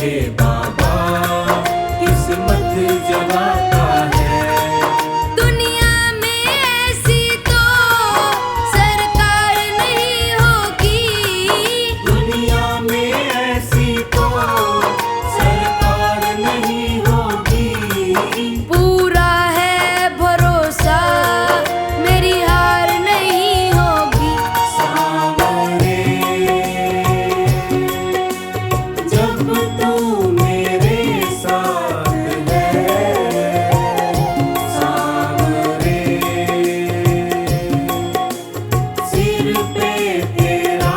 हे बाबा किस्मत जगाता है। दुनिया में ऐसी तो सरकार नहीं होगी, दुनिया में ऐसी तो सरकार नहीं होगी। पूरा है भरोसा मेरी हार नहीं होगी। सांवरे जब तू मेरे साथ है, सांवरे सिर पे तेरा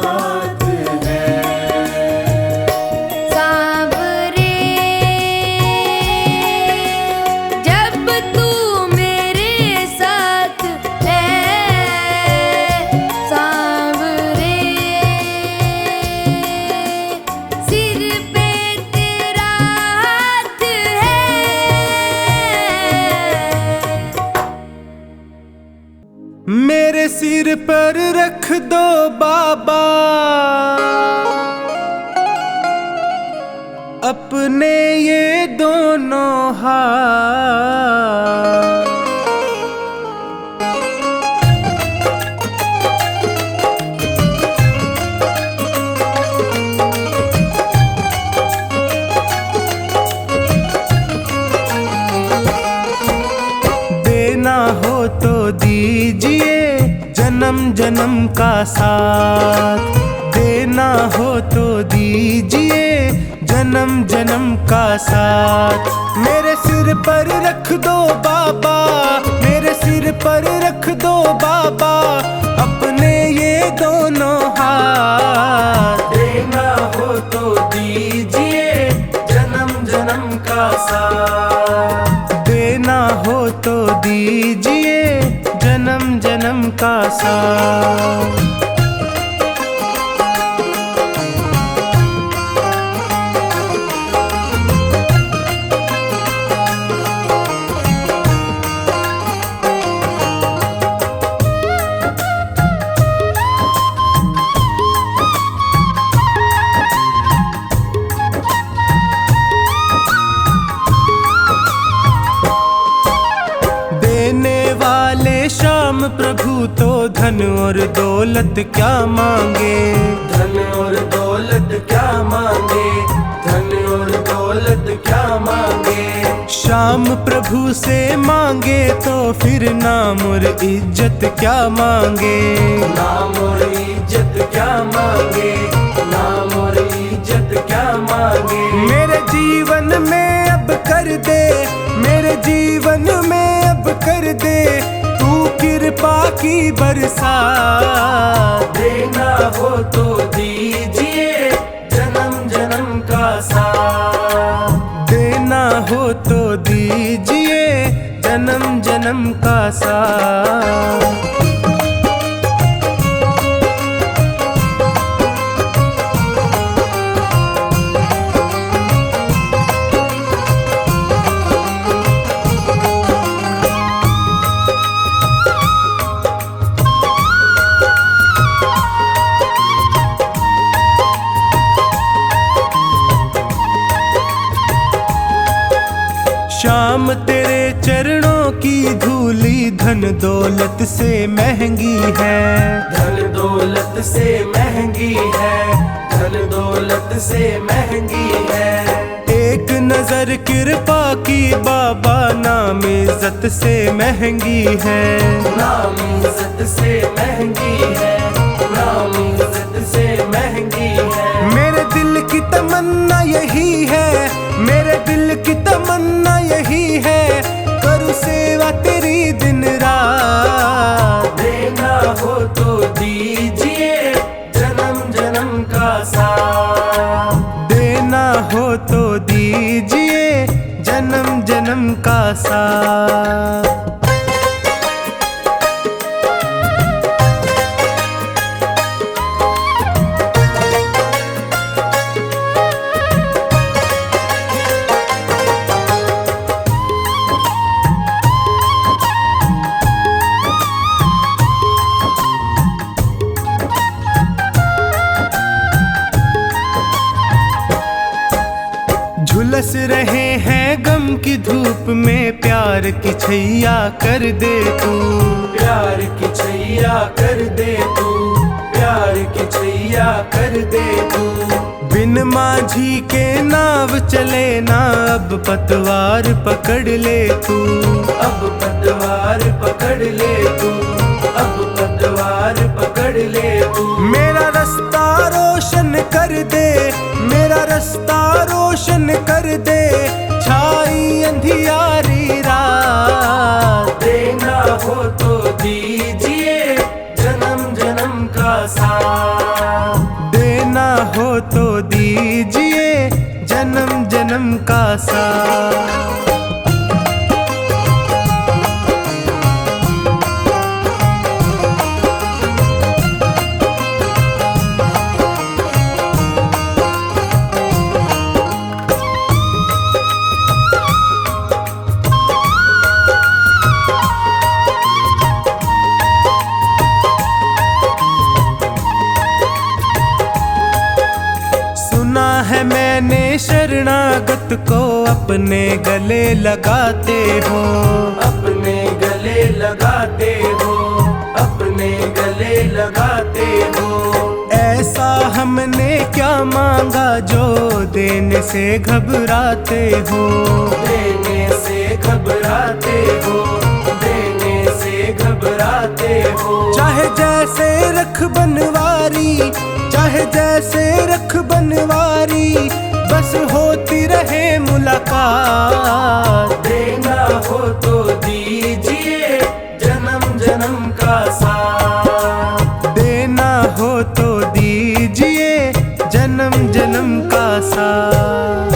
हाथ है। सांवरे जब तू मेरे साथ है, सांवरे सिर पे तेरा हाथ है। मेरे सिर पर रख दो बाबा अपने ये दोनों हाथ। देना हो तो दीजिए जन्म जन्म का साथ, देना हो तो दीजिए जन्म जन्म का साथ। मेरे सिर पर रख दो बाबा, मेरे सिर पर रख दो बाबा अपने ये दोनों हाथ। देना हो तो दीजिए जन्म जन्म का साथ, देना हो तो दीजिए जन्म जन्म का साथ। देने वाले श्याम प्रभु तो धन और दौलत क्या मांगे, धन और दौलत क्या मांगे, धन और दौलत क्या मांगे। श्याम प्रभु से मांगे तो फिर नाम और इज्जत क्या मांगे, नाम और इज्जत क्या मांगे, नाम और इज्जत क्या मांगे। मेरे जीवन में अब कर दे, मेरे जीवन में अब कर दे तू कृपा की बरसात। देना हो तो दीजिए जन्म जन्म का साथ, देना हो तो दीजिए जन्म जन्म का साथ। श्याम तेरे चरणों की धूली धन दौलत से महंगी है, धन दौलत से महंगी है, धन दौलत से महंगी है। एक नजर कृपा की बाबा नाम इज्जत से महंगी है, नाम इज्जत से महंगी है, नाम इज्जत से महंगी है। मेरे दिल की तमन्ना यही है, मेरे दिल की तमन्ना यही है करूँ सेवा तेरी दिन रात। देना हो तो दीजिए जन्म जन्म का साथ, देना हो तो दीजिए जन्म जन्म का साथ। झुलस रहे हैं गम की धूप में, प्यार की छैया कर दे तू, प्यार की छैया कर दे तू, प्यार की छैया कर दे तू। बिन माझी के नाव चले ना, अब पतवार पकड़ ले तू, अब पतवार पकड़ ले तू, अब पतवार पकड़ ले तू। मेरा रास्ता रोशन कर दे, मेरा रास्ता रोशन कर दे, छाई अंधियारी रात। देना हो तो दीजिए जन्म जन्म का साथ, देना हो तो दीजिए जन्म जन्म का साथ। सुना है मैंने शरणागत को अपने गले लगाते हो, अपने गले लगाते हो, अपने गले लगाते हो। ऐसा हमने क्या मांगा जो देने से घबराते हो, देने से घबराते हो, देने से घबराते हो। चाहे जैसे रख बनवारी, चाहे जैसे रख बनवारी, बस होती रहे मुलाकात। देना हो तो दीजिए जन्म जन्म का साथ, देना हो तो दीजिए जन्म जन्म का साथ।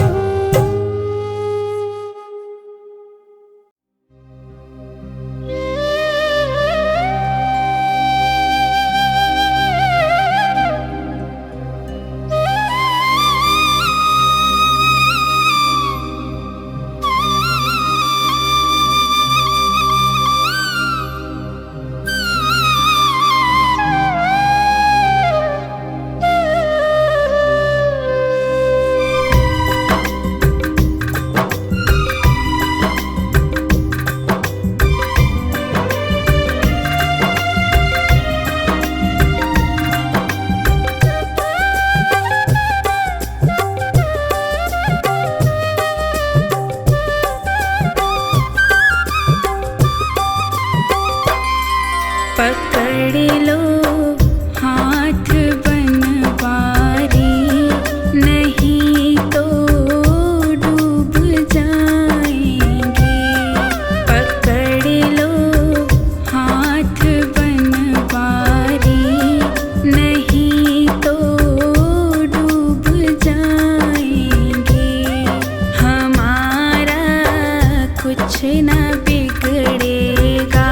पकड़ लो हाथ बनवारी, नहीं तो डूब जाएंगे। पकड़ लो हाथ बनवारी, नहीं तो डूब जाएंगे। हमारा कुछ ना बिगड़ेगा,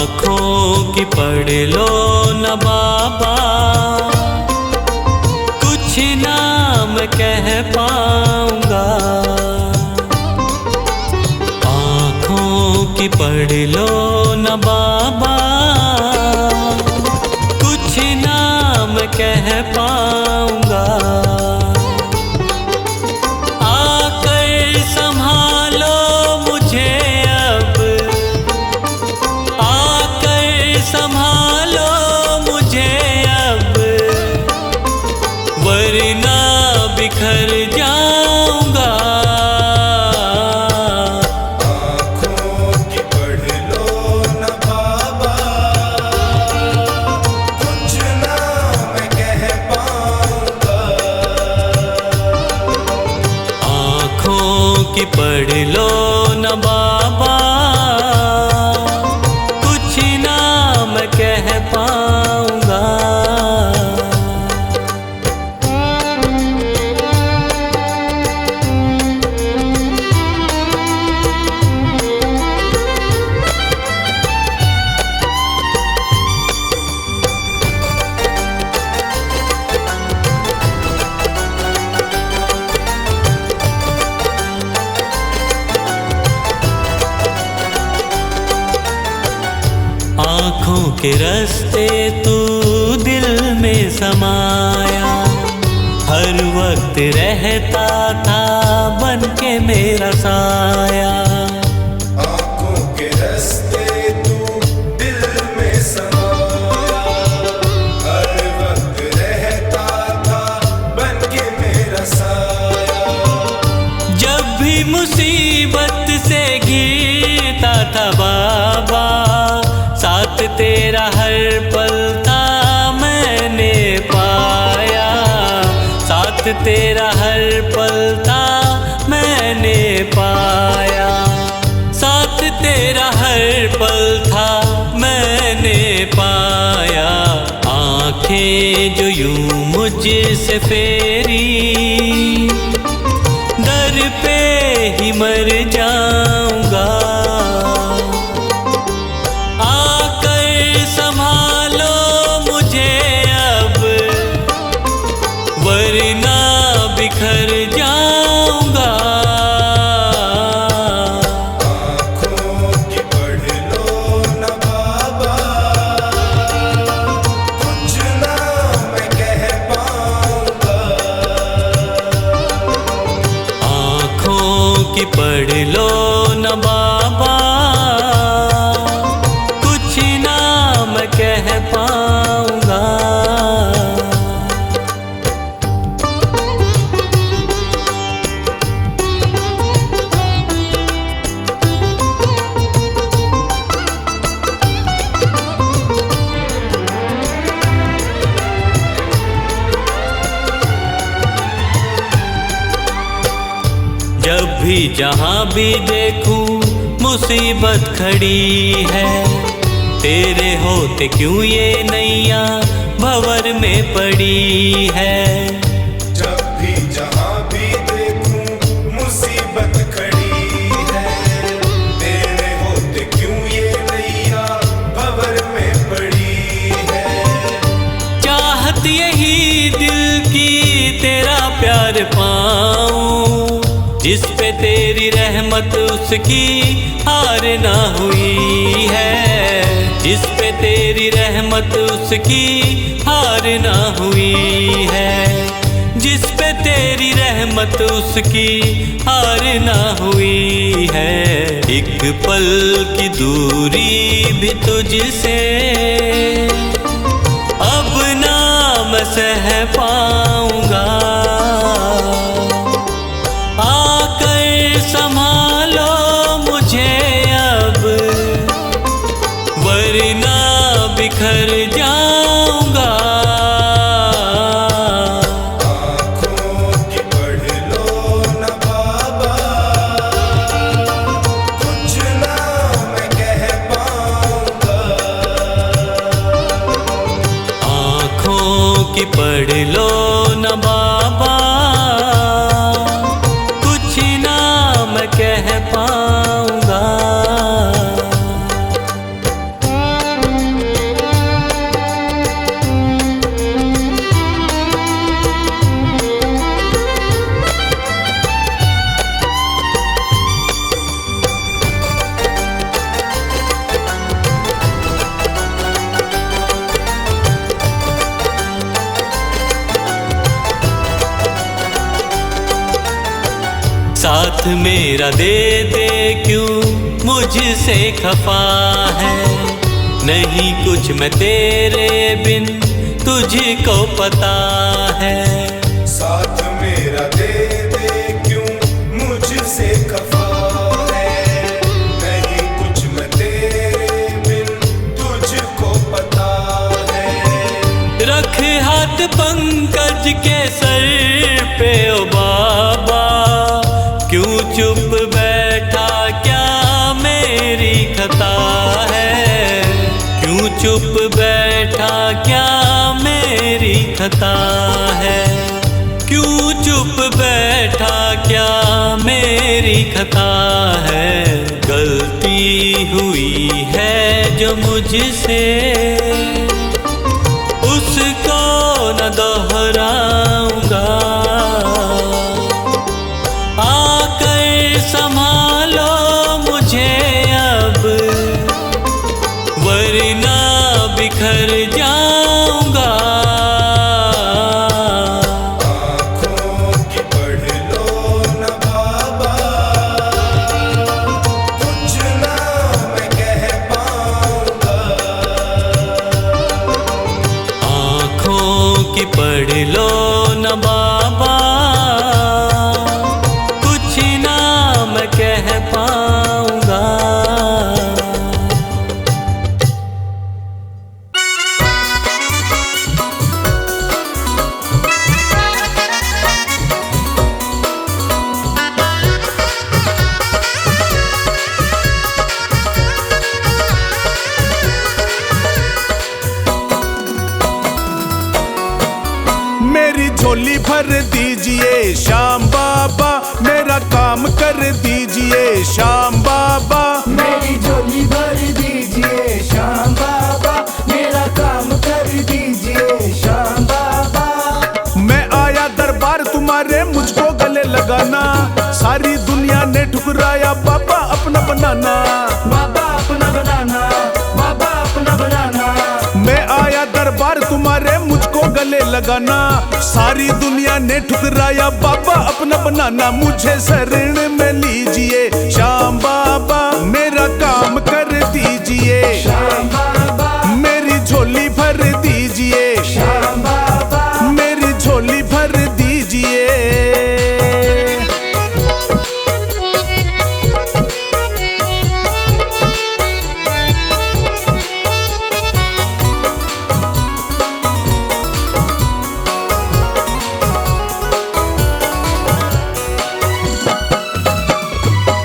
आँखों की पढ़ लो न बाबा, कुछ ना मैं कह पाऊंगा। आँखों की पढ़ लो न बाबा, कुछ ना मैं कह पाऊंगा। आकर संभालो मुझे अब, आकर संभालो मुझे अब, वरना बिखर जाऊंगा। आँखों की पढ़ लो न बाबा, कुछ ना मैं कह पाऊंगा। आँखों की पढ़ लो न बाबा, कुछ ना मैं कह पाऊंगा। आँखों के रास्ते तू दिल में समाया, हर वक्त रहता था बन के मेरा साया। आँखों के रास्ते तू दिल में समाया, हर वक्त रहता था बन के मेरा साया। जब भी मुसीबत से घिरता था बाबा, साथ तेरा हर पल था मैंने पाया। साथ तेरा हर पल था मैंने पाया। साथ तेरा हर पल था मैंने पाया। आँखें जो यूं मुझसे फेरी, दर पे ही मर जाऊंगा। आकर संभालो मुझे अब, वरना बिखर जाऊंगा। आँखों की पढ़ लो न बाबा, कुछ ना मैं कह पाऊंगा। आँखों की पढ़ लो न बाबा, कुछ ना मैं कह पाऊंगा। जब भी जहाँ भी देखूं मुसीबत खड़ी है, तेरे होते क्यों ये नैया भंवर में पड़ी है। जब भी जहाँ भी देखूं मुसीबत खड़ी है, तेरे होते क्यों ये नैया भंवर में पड़ी है। चाहत यही दिल की तेरा प्यार पाऊं, जिस पे तेरी रहमत उसकी हार ना हुई है। जिस पे तेरी रहमत उसकी हार ना हुई है। जिस पे तेरी रहमत उसकी हार ना हुई है। एक पल की दूरी भी तुझसे अब ना मैं सह पाऊंगा। आकर संभालो मुझे अब, वरना बिखर जाऊंगा। आँखों की पढ़ लो न बाबा, कुछ ना मैं कह पाऊंगा। आँखों की पढ़ लो न बाबा, कुछ ना मैं कह पाऊंगा। मेरा दे दे क्यों मुझसे खफा है, नहीं कुछ मैं तेरे बिन तुझको पता है। साथ मेरा दे दे क्यों मुझसे खफा है, नहीं कुछ मैं तेरे बिन तुझको पता है। रख हाथ पंकज के सर पे ओ बाबा, क्यों चुप बैठा क्या मेरी खता है, क्यों चुप बैठा क्या मेरी खता है, क्यों चुप बैठा क्या मेरी खता है। गलती हुई है जो मुझसे उसको न दोहराऊंगा, आकर संभालो मुझे अब वरना बिखर जाऊंगा। आँखों की पढ़ लो न बाबा, कुछ ना मैं कह पाऊंगा। आँखों की पढ़ लो न बाबा, कुछ ना मैं कह पाऊंगा। मेरी झोली भर दीजिए श्याम बाबा, मेरा काम कर दीजिए श्याम बाबा। मेरी झोली भर दीजिए श्याम बाबा, मेरा काम कर दीजिए श्याम बाबा। मैं आया दरबार तुम्हारे, मुझको गले लगाना, सारी दुनिया ने ठुकराया बाबा अपना बनाना। बाबा अपना बनाना, बाबा अपना बनाना। मैं आया दरबार तुम्हारे, मुझको गले लगाना, सारी दुनिया ने ठुकराया बाबा अपना बनाना। मुझे शरण में लीजिए श्याम बाबा, मेरा काम कर दीजिए श्याम बाबा, मेरी झोली भर दीजिए श्याम बाबा। मेरी झोली भर दीजिए।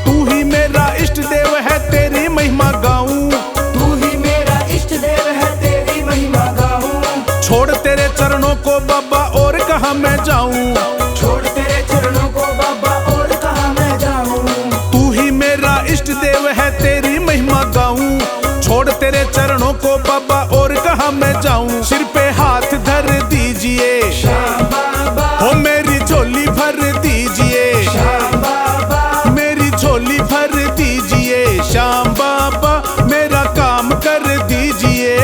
तू ही मेरा इष्ट देव है, तेरी महिमा गाऊं। तू ही मेरा इष्ट देव है, तेरी महिमा गाऊं। छोड़ तेरे चरणों को बाबा और कहाँ मैं जाऊं। छोड़ तेरे चरणों को बाबा और कहाँ मैं जाऊं। तू ही मेरा इष्ट देव है, तेरी महिमा गाऊं। छोड़ तेरे चरणों को बाबा और कहाँ मैं जाऊं। सिर पे हाथ धर दीजिए श्याम बाबा, हो मेरी झोली भर दीजिए श्याम बाबा। मेरी झोली भर दीजिए श्याम बाबा, मेरा काम कर दीजिए।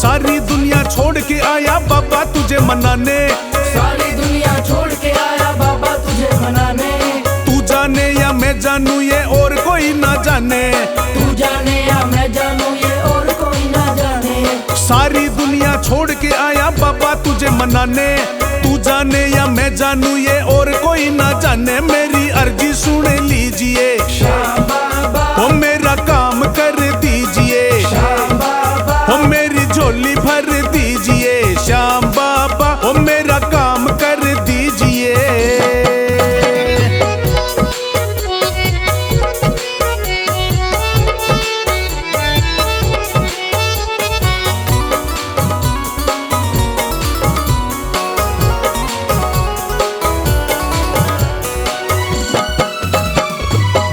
सारी दुनिया छोड़ के आया बाबा तुझे मनाने, सारी दुनिया छोड़ के आया बाबा तुझे मनाने। तू जाने या मैं जानू ये और कोई ना जाने। तू जाने या मैं जानू ये और कोई ना जाने। सारी दुनिया छोड़ के आया बाबा तुझे मनाने, तू जाने या मैं जानू ये और कोई ना जाने। मेरी अर्जी सुन लीजिए श्याम बाबा, हो मेरा काम कर दीजिए श्याम बाबा। हो मेरी झोली भर दीजिए श्याम बाबा, हो मेरा काम कर दीजिए।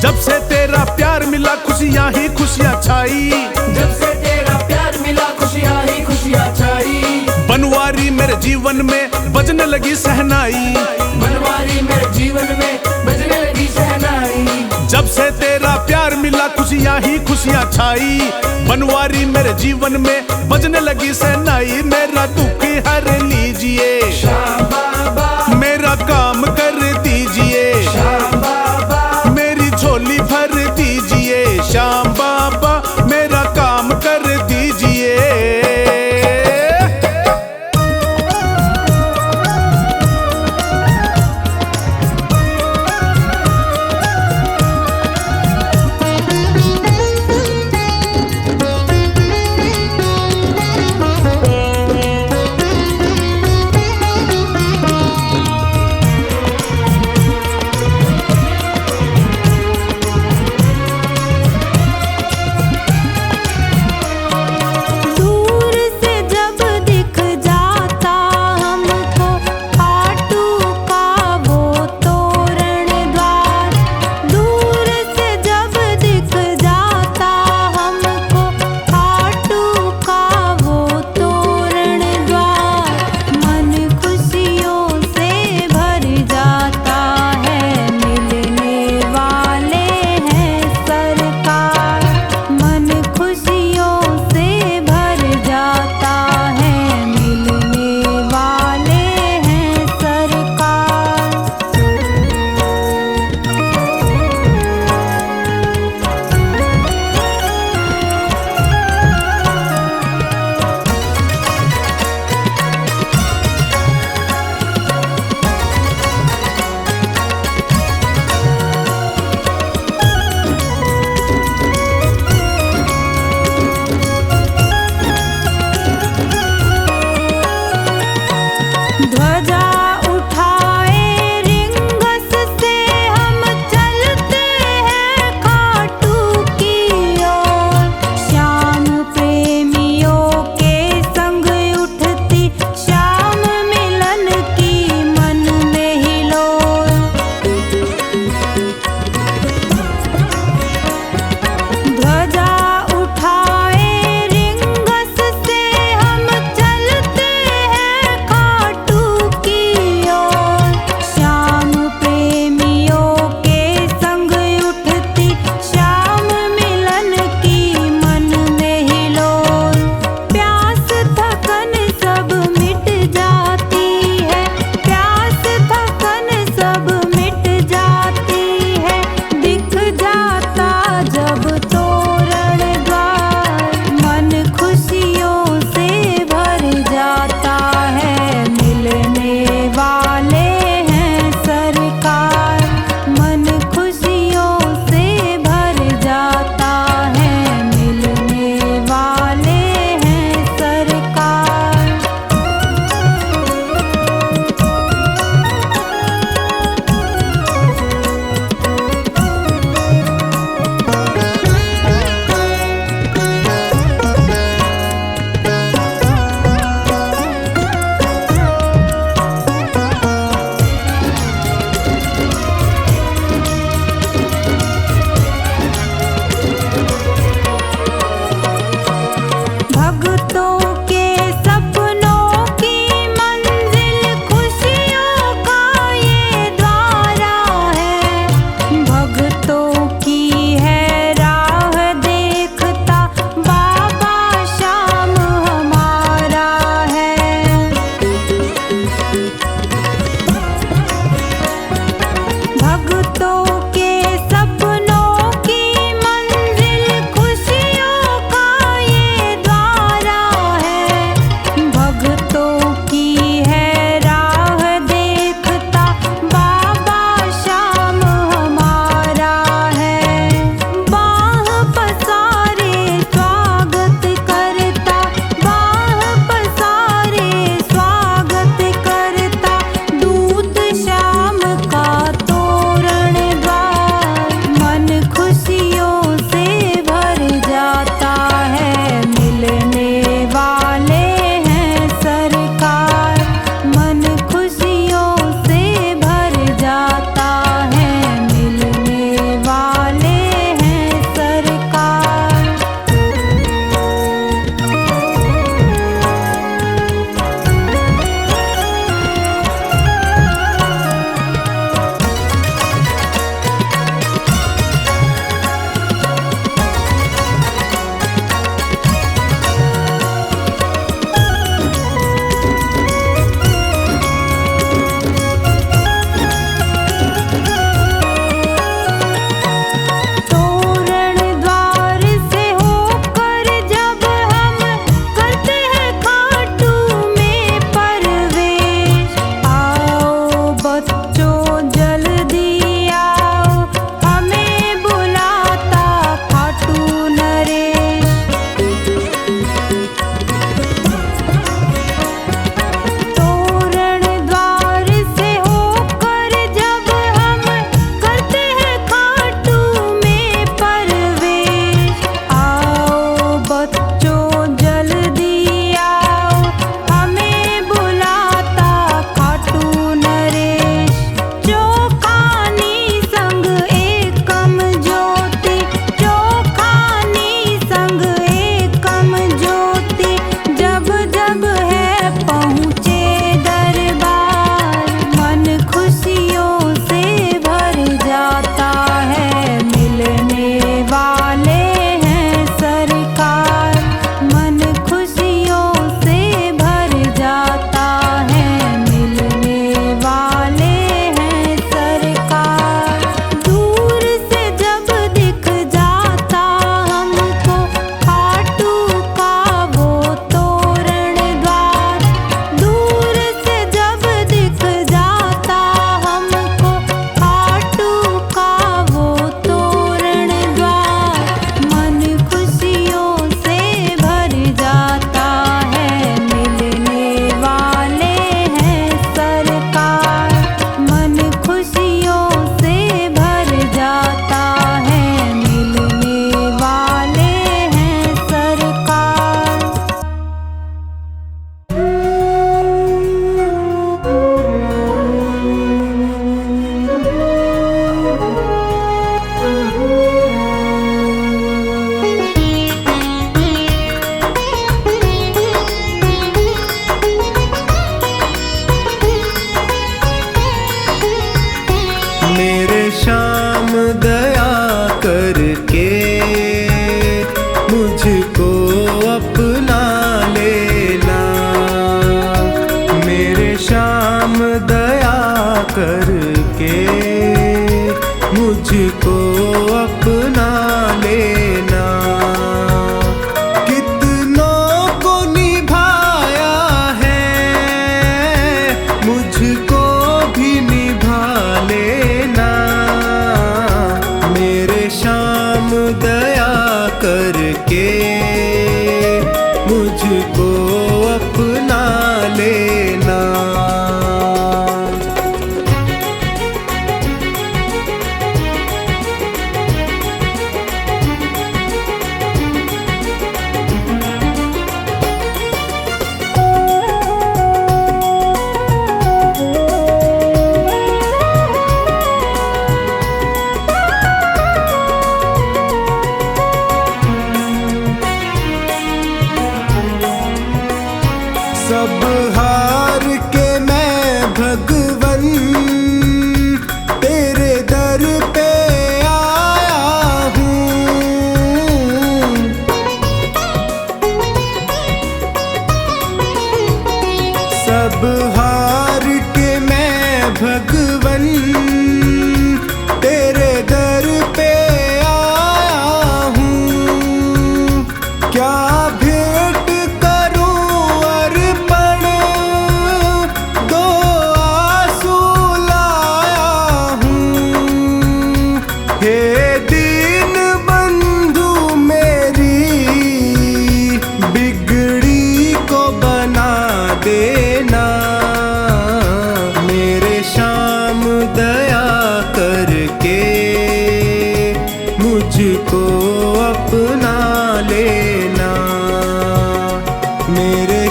जब से तेरा प्यार मिला खुशियाँ ही खुशियाँ छाई। जब से तेरा प्यार मिला खुशियाँ ही खुशियाँ छाई। बनवारी मेरे जीवन में बजने लगी सहनाई। से तेरा प्यार मिला खुशियां ही खुशियां छाई, बनवारी मेरे जीवन में बजने लगी सहनाई। मेरा दुख हर लीजिए श्याम बाबा, मेरा काम कर दीजिए श्याम बाबा, मेरी झोली भर दीजिए श्याम बाबा, मेरा काम कर दीजिए।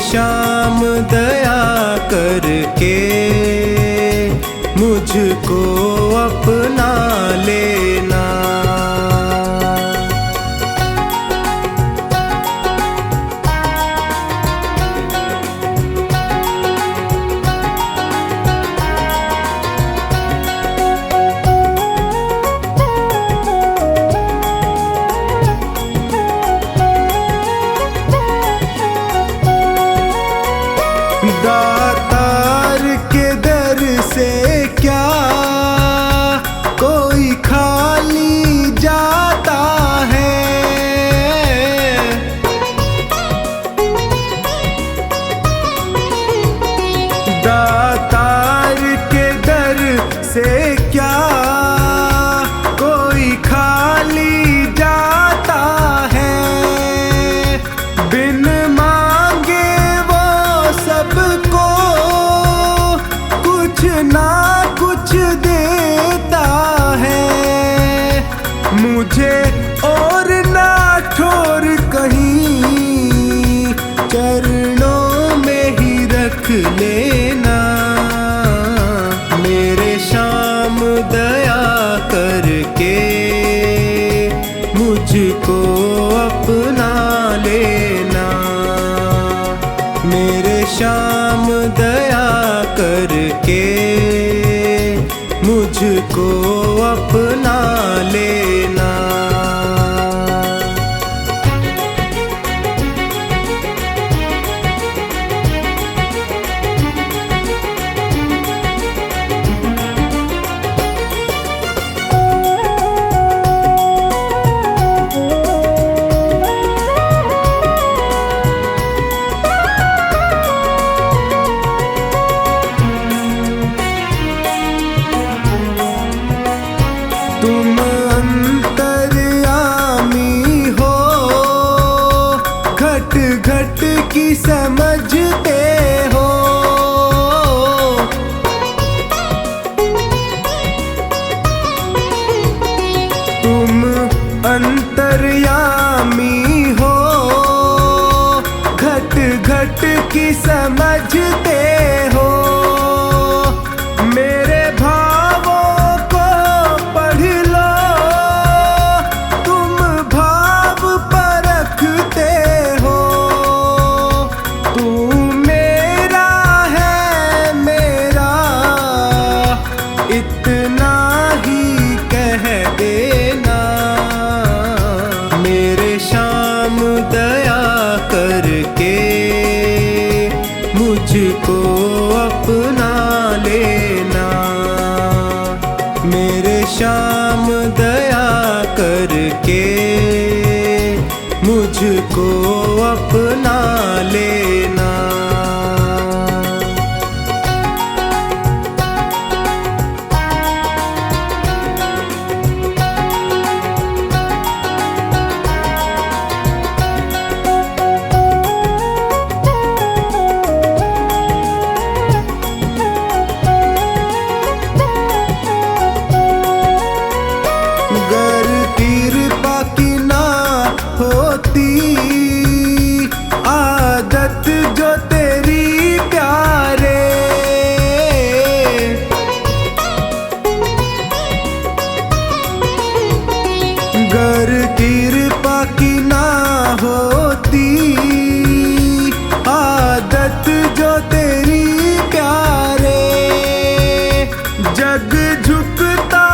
श्याम दया करके मुझको अपना लेना। दातार के दर से क्या कोई खाली जाता है। दातार के दर से क्या कोई खाली जाता है। बिन मांगे वो सबको कुछ ना कुछ देता है। मुझे और ना ठोर कहीं चरणों में ही रख लेना। मेरे श्याम दया करके मुझको अपना लेना। मेरे श्याम दया करके मुझको अपना लेना। तुम अंतर्यामी हो, घट घट की समझते हो। तुम अंतर्यामी हो, घट घट की समझते हो। मेरे भावों को पढ़ लो, तुम भाव परखते हो। तू मेरा है मेरा इतना ही कह देना। मेरे श्याम दया करके मुझको अपना लेना। मेरे श्याम दया करके मुझको अपना लेना। गर कृपा की ना होती आदत जो तेरी प्यारे। गर कृपा की ना होती आदत जो तेरी प्यारे। जग झुकता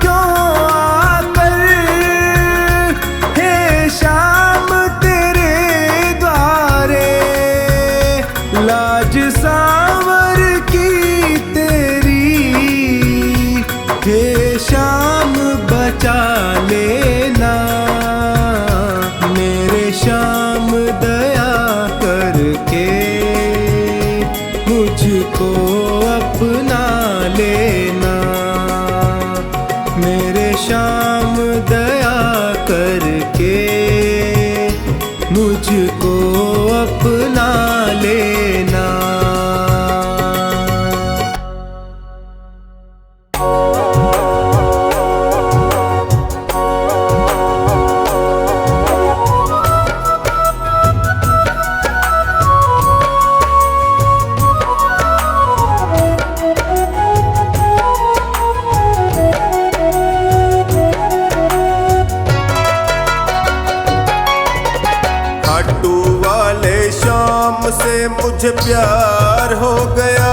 क्यों आकर हे श्याम तेरे द्वारे। लाज सांवर की तेरी हे श्याम बचा लेना। मेरे श्याम दया करके मुझको अपना लेना। मेरे श्याम दया करके मुझको अपना लेना। खाटू वाले शाम से मुझे प्यार हो गया,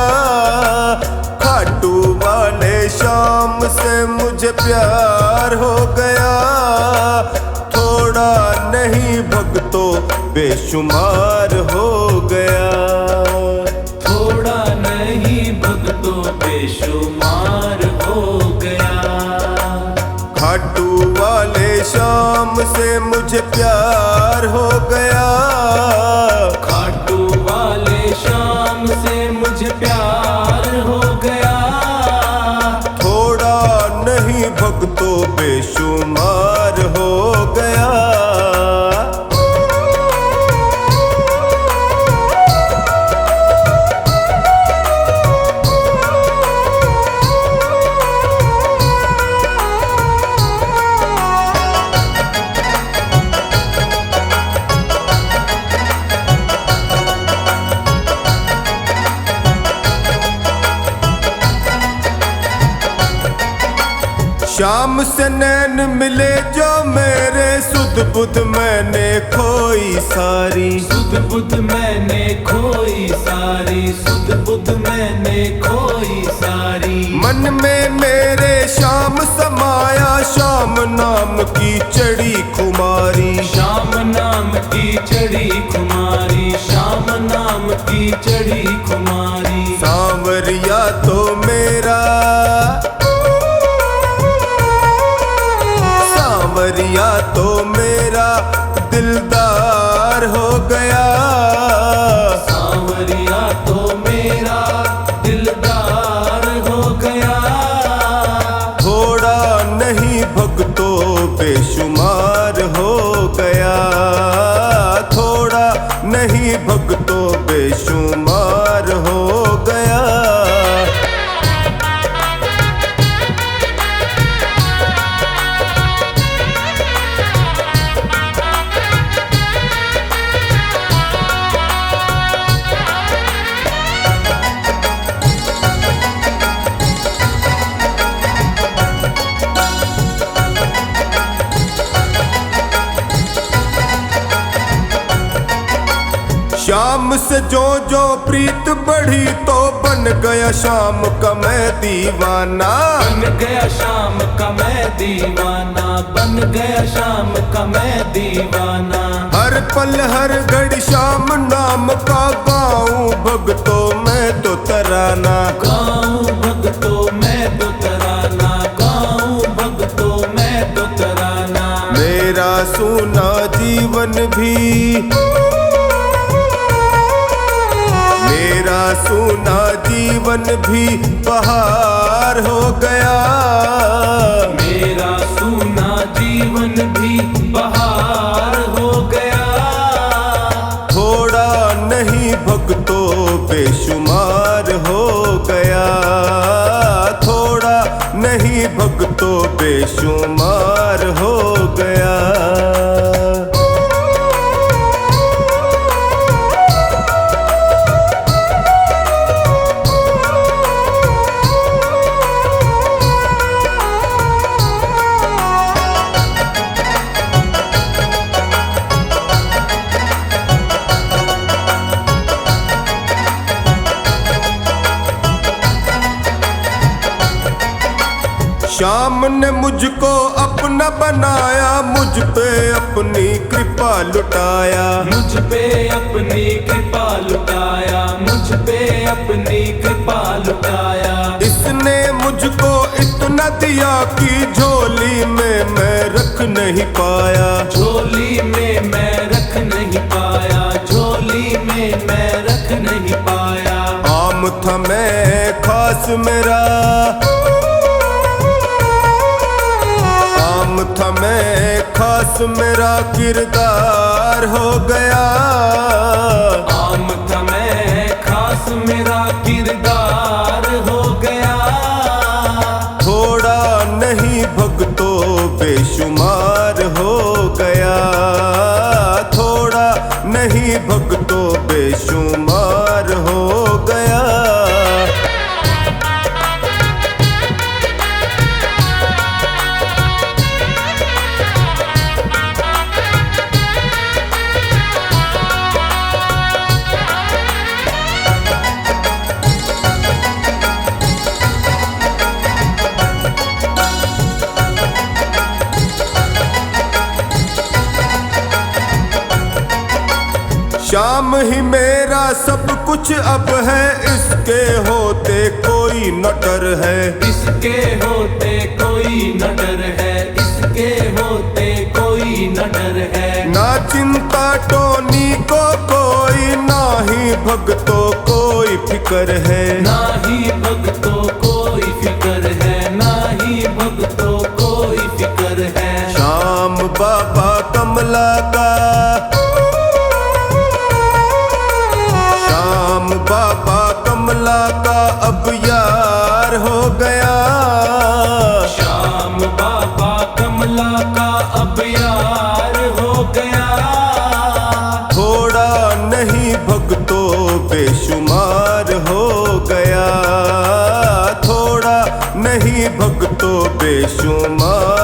खाटू वाले शाम से मुझे प्यार हो गया। थोड़ा नहीं भक्तों बेशुमार हो गया, थोड़ा नहीं भक्तों बेशुमार हो गया। खाटू वाले शाम से मुझे प्यार हो गया, खाटू वाले शाम से मुझे प्यार हो गया। थोड़ा नहीं भक्तों बेशुमार हो गया। शाम से नैन मिले जो मेरे, सुध बुध मैंने खोई सारी, सुध बुध मैंने खोई सारी, सुध बुध मैंने खोई सारी। मन में मेरे शाम समाया, शाम नाम की चढ़ी खुमारी, श्याम नाम की चढ़ी खुमारी, श्याम नाम की चढ़ी खुमारी। सांवरिया तो मेरा, सांवरिया तो मेरा दिलदार हो गया, सांवरिया तो मेरा दिलदार हो गया। थोड़ा नहीं भक्तों बेशुमार हो गया, थोड़ा नहीं भक्तों बेशुमार हो गया। शाम से जो जो प्रीत बढ़ी तो बन गया शाम का मैं दीवाना, बन गया शाम का मैं दीवाना, बन गया शाम का मैं दीवाना। हर पल हर घड़ी शाम नाम का गाऊं भक्तों मैं तो तराना, गाऊं भक्तों मैं तो तराना, गाऊं भक्तों मैं तो तराना। मेरा सूना जीवन भी, मेरा सूना जीवन भी बहार हो गया, मेरा सूना जीवन भी बहार हो गया। थोड़ा नहीं भक्तों बेशुमार हो गया, थोड़ा नहीं भक्तों बेशुमार हो गया। शाम ने मुझको अपना बनाया, मुझ पे अपनी कृपा लुटाया, मुझ पे अपनी कृपा लुटाया, मुझ पे अपनी कृपा लुटाया। इसने मुझको इतना दिया कि झोली में मैं रख नहीं पाया, झोली में मैं रख नहीं पाया, झोली में मैं रख नहीं पाया। आम था मैं खास मेरा, आम था मैं खास मेरा किरदार हो गया, आम था मैं खास मेरा किरदार हो गया। थोड़ा नहीं भक्तों बेशुमार हो गया, थोड़ा नहीं भक्तों बेशुमार हो गया। श्याम ही मेरा सब कुछ अब है, इसके होते कोई न डर है। इसके होते कोई न डर है, इसके होते कोई न डर है। ना चिंता टोनी को कोई, ना ही भक्तों कोई फिकर है। ना ही भक्तों कोई फिकर है, ना ही भक्तों कोई फिकर है। श्याम बाबा कमला का, श्याम बाबा कमला का अब यार हो गया। श्याम बाबा कमला का अब यार हो गया। थोड़ा नहीं भक्तों बेशुमार हो गया, थोड़ा नहीं भक्तों बेशुमार